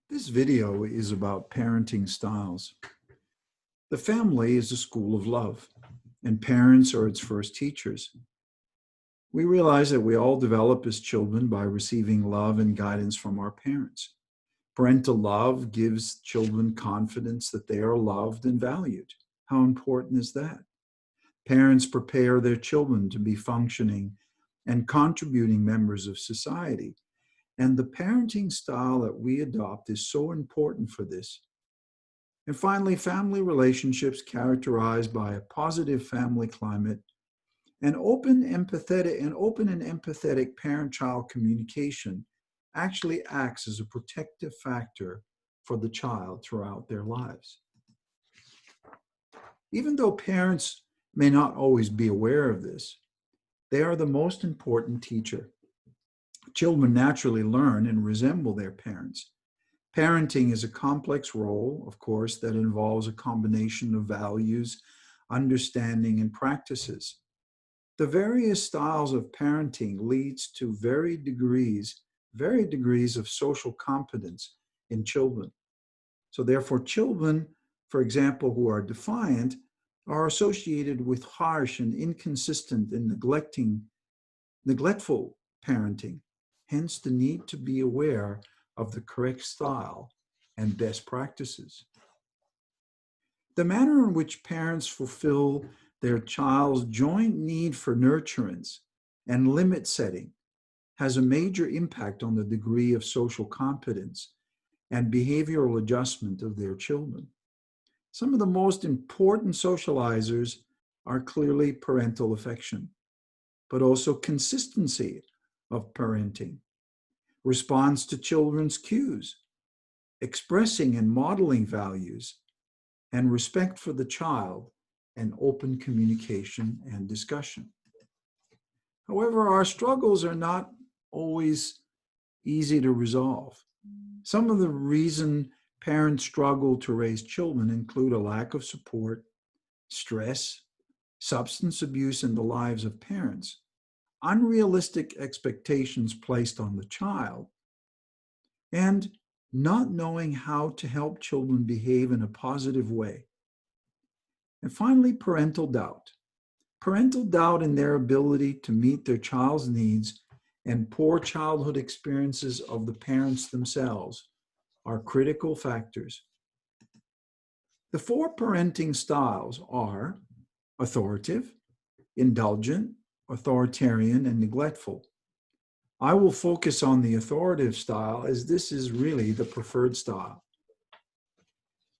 This video is about parenting styles. The family is a school of love, and parents are its first teachers. We realize that we all develop as children by receiving love and guidance from our parents. Parental love gives children confidence that they are loved and valued. How important is that? Parents prepare their children to be functioning and contributing members of society. And the parenting style that we adopt is so important for this. And finally, family relationships characterized by a positive family climate and open and empathetic parent-child communication actually acts as a protective factor for the child throughout their lives. Even though parents may not always be aware of this, they are the most important teacher. Children naturally learn and resemble their parents. Parenting is a complex role, of course, that involves a combination of values, understanding, and practices. The various styles of parenting leads to varied degrees of social competence in children. So therefore, children, for example, who are defiant, are associated with harsh and inconsistent and neglectful parenting. Hence the need to be aware of the correct style and best practices. The manner in which parents fulfill their child's joint need for nurturance and limit setting has a major impact on the degree of social competence and behavioral adjustment of their children. Some of the most important socializers are clearly parental affection, but also consistency of parenting, response to children's cues, expressing and modeling values, and respect for the child, and open communication and discussion. However, our struggles are not always easy to resolve. Some of the reason parents struggle to raise children include a lack of support, stress, substance abuse in the lives of parents, unrealistic expectations placed on the child, and not knowing how to help children behave in a positive way. And finally, parental doubt. Parental doubt in their ability to meet their child's needs and poor childhood experiences of the parents themselves are critical factors. The four parenting styles are authoritative, indulgent, authoritarian, and neglectful. I will focus on the authoritative style as this is really the preferred style.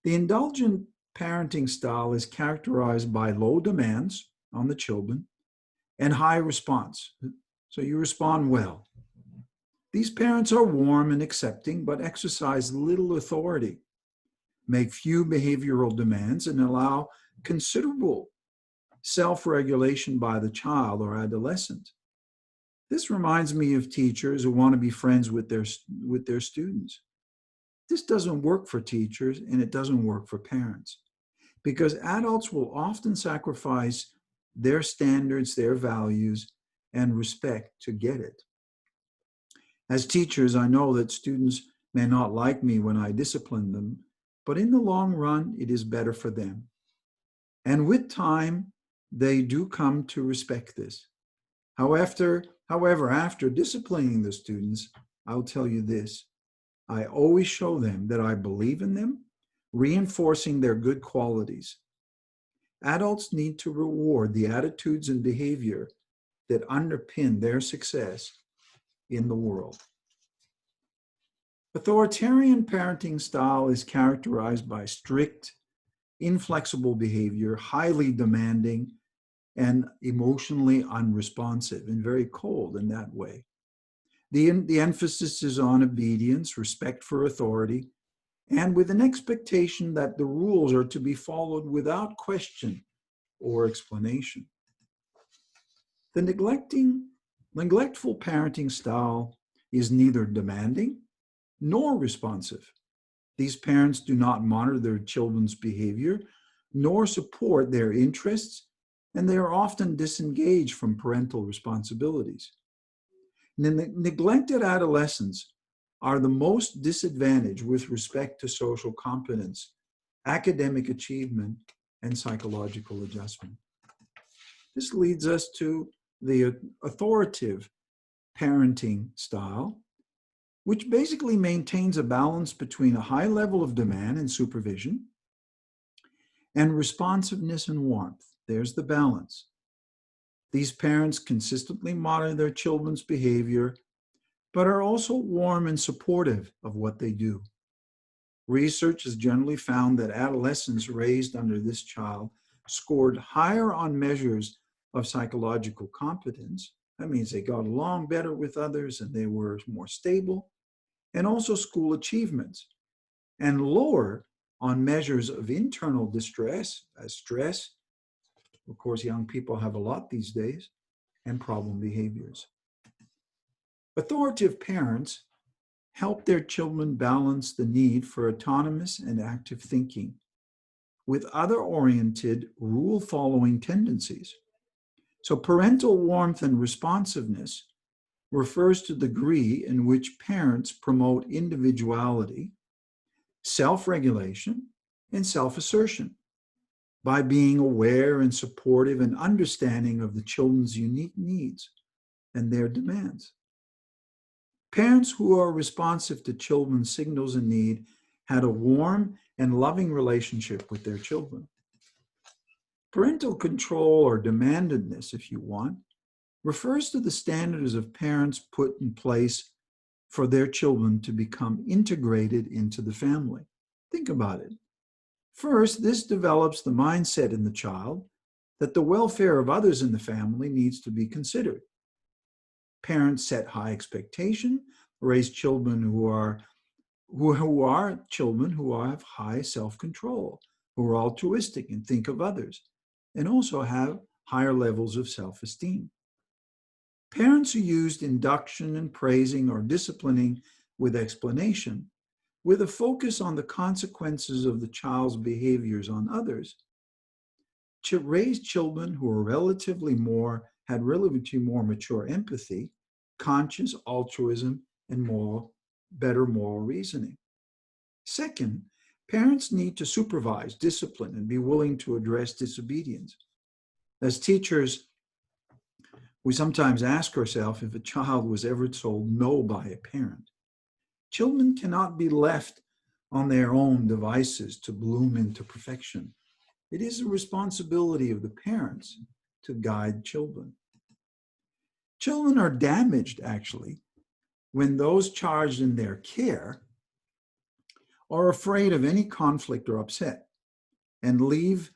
The indulgent parenting style is characterized by low demands on the children and high response. So you respond well. These parents are warm and accepting, but exercise little authority, make few behavioral demands, and allow considerable self-regulation by the child or adolescent. This reminds me of teachers who want to be friends with their students. This doesn't work for teachers, and it doesn't work for parents, because adults will often sacrifice their standards, their values, and respect to get it. As teachers, I know that students may not like me when I discipline them, but in the long run, it is better for them. And with time, they do come to respect this. However, after disciplining the students, I'll tell you this. I always show them that I believe in them, reinforcing their good qualities. Adults need to reward the attitudes and behavior that underpin their success in the world. Authoritarian parenting style is characterized by strict, inflexible behavior, highly demanding, and emotionally unresponsive, and very cold in that way. The emphasis is on obedience, respect for authority, and with an expectation that the rules are to be followed without question or explanation. The neglectful parenting style is neither demanding nor responsive. These parents do not monitor their children's behavior nor support their interests, and they are often disengaged from parental responsibilities. And the neglected adolescents are the most disadvantaged with respect to social competence, academic achievement, and psychological adjustment. This leads us to the authoritative parenting style, which basically maintains a balance between a high level of demand and supervision and responsiveness and warmth. There's the balance. These parents consistently monitor their children's behavior, but are also warm and supportive of what they do. Research has generally found that adolescents raised under this child scored higher on measures of psychological competence. That means they got along better with others and they were more stable, and also school achievements, and lower on measures of internal distress, as stress. Of course, young people have a lot these days, and problem behaviors. Authoritative parents help their children balance the need for autonomous and active thinking with other-oriented, rule-following tendencies. So parental warmth and responsiveness refers to the degree in which parents promote individuality, self-regulation, and self-assertion by being aware and supportive and understanding of the children's unique needs and their demands. Parents who are responsive to children's signals and need had a warm and loving relationship with their children. Parental control, or demandedness, if you want, refers to the standards of parents put in place for their children to become integrated into the family. Think about it. First, this develops the mindset in the child that the welfare of others in the family needs to be considered. Parents set high expectation, raise children who are children who have high self-control, who are altruistic and think of others, and also have higher levels of self-esteem. Parents who used induction and praising or disciplining with explanation, with a focus on the consequences of the child's behaviors on others, raised children who were had relatively more mature empathy, conscious altruism, and better moral reasoning. Second, parents need to supervise, discipline, and be willing to address disobedience. As teachers, we sometimes ask ourselves if a child was ever told no by a parent. Children cannot be left on their own devices to bloom into perfection. It is the responsibility of the parents to guide children. Children are damaged, actually, when those charged in their care are afraid of any conflict or upset and leave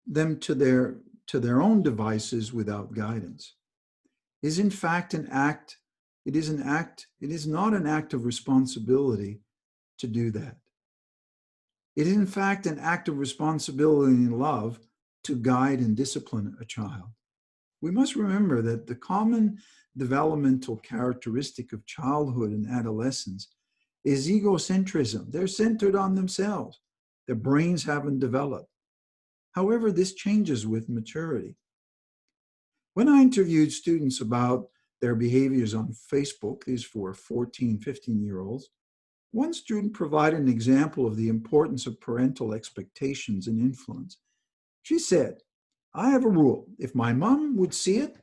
them to their own devices without guidance. It is not an act of responsibility to do that. It is in fact an act of responsibility and love to guide and discipline a child. We must remember that the common developmental characteristic of childhood and adolescence is egocentrism. They're centered on themselves. Their brains haven't developed. However, this changes with maturity. When I interviewed students about their behaviors on Facebook, these were 14, 15-year-olds, one student provided an example of the importance of parental expectations and influence. She said, "I have a rule. If my mom would see it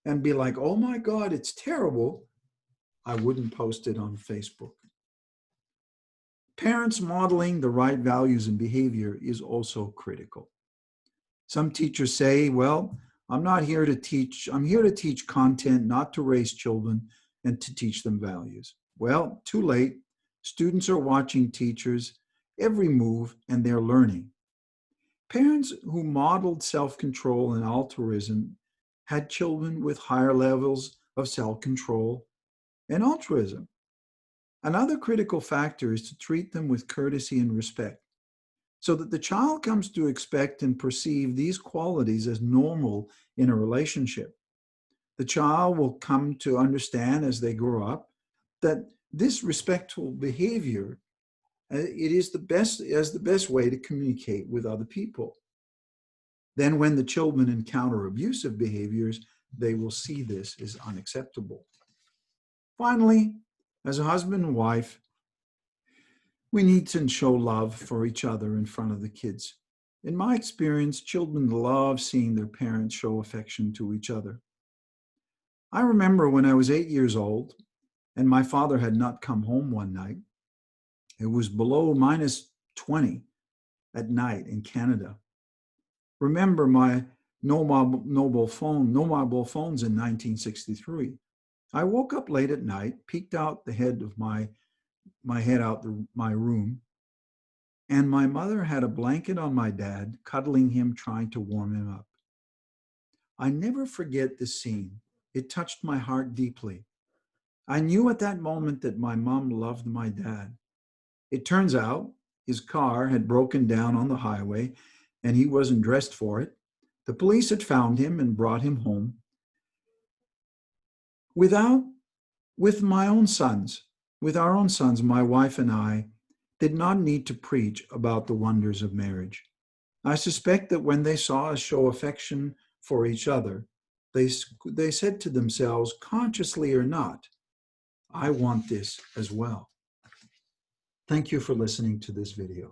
and be like, 'Oh my God, it's terrible,' I wouldn't post it on Facebook." Parents modeling the right values and behavior is also critical. Some teachers say, "Well, I'm here to teach content, not to raise children and to teach them values." Well, too late. Students are watching teachers' every move and they're learning. Parents who modeled self-control and altruism had children with higher levels of self-control and altruism. Another critical factor is to treat them with courtesy and respect, so that the child comes to expect and perceive these qualities as normal in a relationship. The child will come to understand as they grow up that this respectful behavior is the best way to communicate with other people. Then when the children encounter abusive behaviors, they will see this as unacceptable. Finally, As a husband and wife, we need to show love for each other in front of the kids. In my experience, children love seeing their parents show affection to each other. I remember when I was 8 years old and my father had not come home one night. It was below minus 20 at night in Canada. Remember my no mobile phones in 1963. I woke up late at night, peeked out the head of my head out my room, and my mother had a blanket on my dad, cuddling him, trying to warm him up. I never forget the scene. It touched my heart deeply. I knew at that moment that my mom loved my dad. It turns out his car had broken down on the highway and he wasn't dressed for it. The police had found him and brought him home. With our own sons, my wife and I did not need to preach about the wonders of marriage. I suspect that when they saw us show affection for each other, they said to themselves, consciously or not, I want this as well. Thank you for listening to this video.